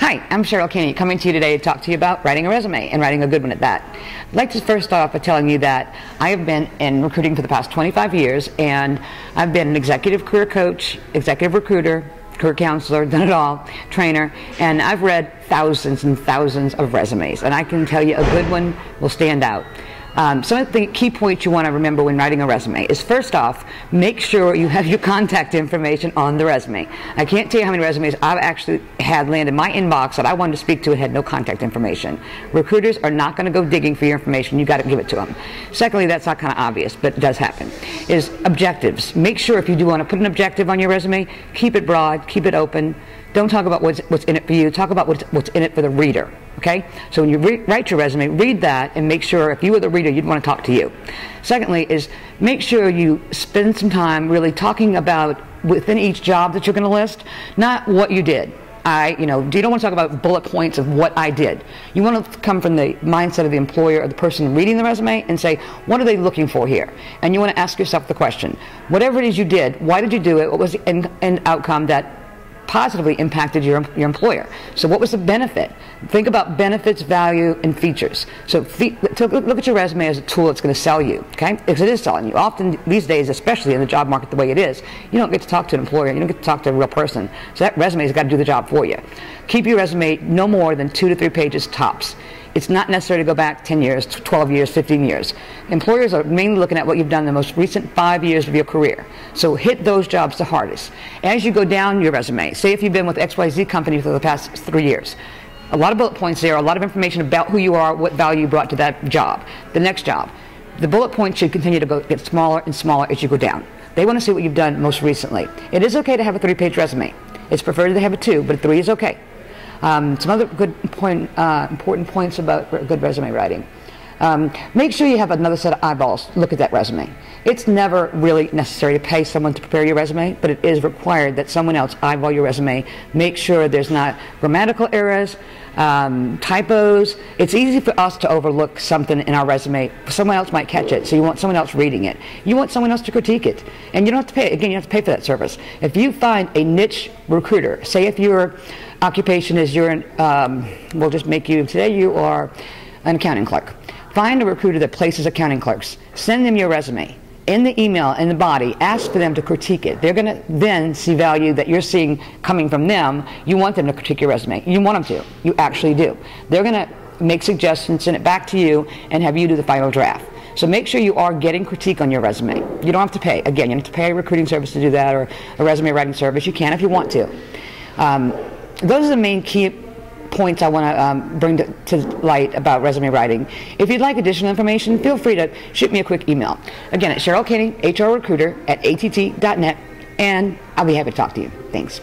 Hi, I'm Cheryl Caney, coming to you today to talk to you about writing a resume, and writing a good one at that. I'd like to first start off by telling you that I have been in recruiting for the past 25 years, and I've been an executive career coach, executive recruiter, career counselor, done it all, trainer, and I've read thousands and thousands of resumes, and I can tell you a good one will stand out. Some of the key points you want to remember when writing a resume is, first off, make sure you have your contact information on the resume. I can't tell you how many resumes I've actually had land in my inbox that I wanted to speak to and had no contact information. Recruiters are not going to go digging for your information. You've got to give it to them. Secondly, that's not kind of obvious, but it does happen, is objectives. Make sure if you do want to put an objective on your resume, keep it broad, keep it open. Don't talk about what's in it for you. Talk about what's in it for the reader. Okay? So when you write your resume, read that and make sure if you were the reader, you'd want to talk to you. Secondly is make sure you spend some time really talking about within each job that you're going to list, not what you did. You don't want to talk about bullet points of what I did. You want to come from the mindset of the employer or the person reading the resume and say, what are they looking for here? And you want to ask yourself the question, whatever it is you did, why did you do it? What was the end outcome that positively impacted your employer? So what was the benefit? Think about benefits, value, and features. So look at your resume as a tool that's going to sell you, okay? Because it is selling you. Often these days, especially in the job market the way it is, you don't get to talk to an employer, you don't get to talk to a real person. So that resume has got to do the job for you. Keep your resume no more than 2 to 3 pages tops. It's not necessary to go back 10 years, 12 years, 15 years. Employers are mainly looking at what you've done the most recent 5 years of your career. So hit those jobs the hardest. As you go down your resume, say if you've been with XYZ company for the past 3 years, a lot of bullet points there, a lot of information about who you are, what value you brought to that job. The next job, the bullet points should continue to get smaller and smaller as you go down. They want to see what you've done most recently. It is okay to have a 3-page resume. It's preferred to have a 2, but a 3 is okay. Some other important points about good resume writing. Make sure you have another set of eyeballs look at that resume. It's never really necessary to pay someone to prepare your resume, but it is required that someone else eyeball your resume. Make sure there's not grammatical errors, typos. It's easy for us to overlook something in our resume. Someone else might catch it, so you want someone else reading it. You want someone else to critique it. And you don't have to pay. Again, you have to pay for that service. If you find a niche recruiter, say if your occupation is we'll just make you, today you are an accounting clerk. Find a recruiter that places accounting clerks. Send them your resume. In the email, in the body, ask for them to critique it. They're going to then see value that you're seeing coming from them. You want them to critique your resume. You want them to. You actually do. They're going to make suggestions, send it back to you, and have you do the final draft. So make sure you are getting critique on your resume. You don't have to pay. Again, you don't have to pay a recruiting service to do that, or a resume writing service. You can if you want to. Those are the main key points I want to bring to light about resume writing. If you'd like additional information, feel free to shoot me a quick email. Again, it's Cheryl Caney, HR recruiter at att.net, and I'll be happy to talk to you. Thanks.